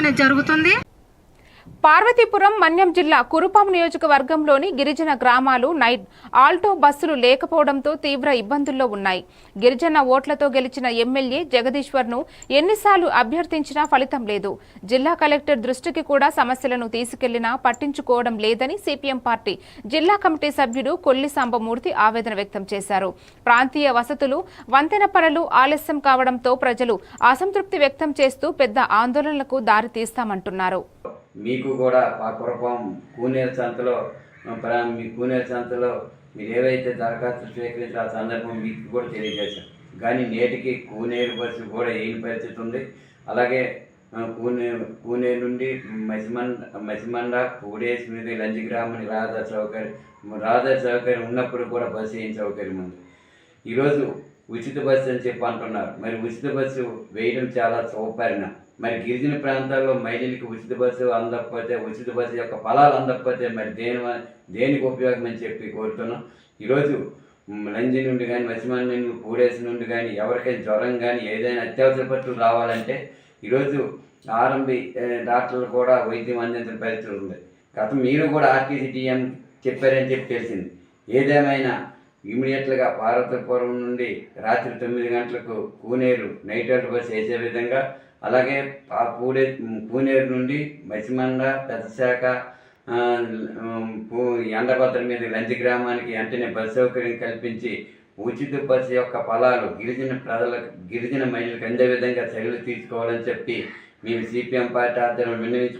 అనేది జరుగుతుంది. పార్వతీపురం మన్యం జిల్లా కురుపాం నియోజకవర్గంలోని గిరిజన గ్రామాలు నైట్ ఆల్టో బస్సులు లేకపోవడంతో తీవ్ర ఇబ్బందుల్లో ఉన్నాయి. గిరిజన ఓట్లతో గెలిచిన ఎమ్మెల్యే జగదీశ్వర్ను ఎన్నిసార్లు అభ్యర్థించినా ఫలితం లేదు. జిల్లా కలెక్టర్ దృష్టికి కూడా సమస్యలను తీసుకెళ్లినా పట్టించుకోవడం లేదని సిపిఎం పార్టీ జిల్లా కమిటీ సభ్యుడు కొల్లి సాంబమూర్తి ఆవేదన వ్యక్తం చేశారు. ప్రాంతీయ వసతులు, వంతెన పనులు ఆలస్యం కావడంతో ప్రజలు అసంతృప్తి వ్యక్తం చేస్తూ పెద్ద ఆందోళనలకు దారితీస్తామంటున్నారు. మీకు కూడా ఆ కురపం కూనేరు సంతలో మీ కూనేరు సంతలో మీరు ఏవైతే దరఖాస్తులు స్వీకరించిన ఆ సందర్భం మీకు కూడా తెలియజేశాం. కానీ నేటికి కూనేరు బస్సు కూడా ఏం పరిస్థితి ఉంది. అలాగే కూనేరు నుండి మసిమండ పూడేసి మీద లంచి గ్రామానికి రహదారి సౌకర్యం ఉన్నప్పుడు కూడా బస్సు ఏం సౌకర్యం ఉంది. ఈరోజు ఉచిత బస్సు అని చెప్పి అంటున్నారు. మరి ఉచిత బస్సు వేయడం చాలా సౌపరిణం. మరి గిరిజన ప్రాంతాల్లో మహిళలకు ఉచిత బస్సు అందకపోతే, ఉచిత బస్సు యొక్క ఫలాలు అందకపోతే మరి దేనికి ఉపయోగం అని చెప్పి కోరుతున్నాం. ఈరోజు లంజి నుండి కానీ మసిమండ నుండి పూడేసి నుండి కానీ ఎవరికైనా జ్వరం కానీ ఏదైనా అత్యవసర పట్టులు రావాలంటే ఈరోజు ఆర్ఎంపీ డాక్టర్లు కూడా వైద్యం అందించిన పరిస్థితి ఉంది. గత మీరు కూడా ఆర్టీసీ టీఎం చెప్పారని చెప్పి తెలిసింది. ఏదేమైనా ఇమీడియట్గా పార్వతీపురం నుండి రాత్రి 9 గంటలకు కూనేరు నైట్ అవుట్ బస్సు వేసే విధంగా, అలాగే కూనేరు నుండి మసిమండ పెద్దశాఖ ఎండభద్ర మీద లంచి గ్రామానికి వెంటనే బస్సు సౌకర్యం కల్పించి ఉచిత బస్సు యొక్క ఫలాలు గిరిజన మహిళలకు అందే విధంగా చర్యలు తీసుకోవాలని చెప్పి మేము సిపిఎం పార్టీ ఆధ్వర్యంలో విన్నవించుకుంటున్నాం.